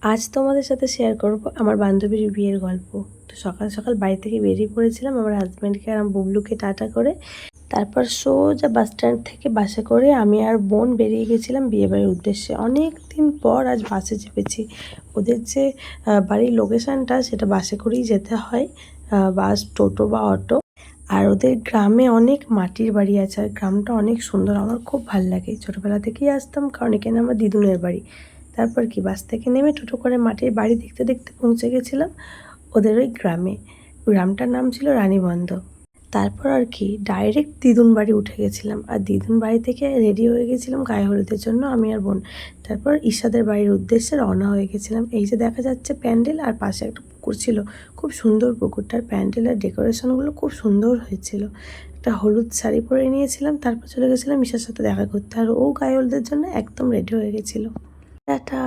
আজ তোমাদের সাথে শেয়ার করব আমার বান্ধবীর বিয়ের গল্প। তো সকাল সকাল বাড়ি থেকে বেরিয়ে পড়েছিলাম আমার হাজব্যান্ডকে আর আমার বুবলুকে টাটা করে। তারপর সোজা বাস স্ট্যান্ড থেকে বাসে করে আমি আর বোন বেরিয়ে গেছিলাম বিয়েবাড়ির উদ্দেশ্যে। অনেক দিন পর আজ বাসে চেপেছি। ওদের যে বাড়ির লোকেশানটা সেটা বাসে করেই যেতে হয়, বাস, টোটো বা অটো। আর ওদের গ্রামে অনেক মাটির বাড়ি আছে, আর গ্রামটা অনেক সুন্দর, আমার খুব ভাল লাগে। ছোটোবেলা থেকেই আসতাম, কারণ এখানে আমার দিদুনের বাড়ি। তারপর কি বাস থেকে নেমে টোটো করে মাটির বাড়ি দেখতে দেখতে পৌঁছে গেছিলাম ওদের ওই গ্রামে। গ্রামটার নাম ছিল রানীবন্ধ। তারপর আর কি ডাইরেক্ট দিদুন বাড়ি উঠে গেছিলাম, আর দিদুন বাড়ি থেকে রেডি হয়ে গেছিলাম গায়ে হলুদের জন্য আমি আর বোন। তারপর ঈশাদের বাড়ির উদ্দেশ্যে রওনা হয়ে গেছিলাম। এই যে দেখা যাচ্ছে প্যান্ডেল, আর পাশে একটা পুকুর ছিল, খুব সুন্দর পুকুরটার প্যান্ডেলের ডেকোরেশনগুলো খুব সুন্দর হয়েছিল। একটা হলুদ শাড়ি পরে নিয়েছিলাম, তারপর চলে গেছিলাম ঈশার সাথে দেখা করতে, আর ও গায়ে হলুদের জন্য একদম রেডি হয়ে গেছিলো। টাটা।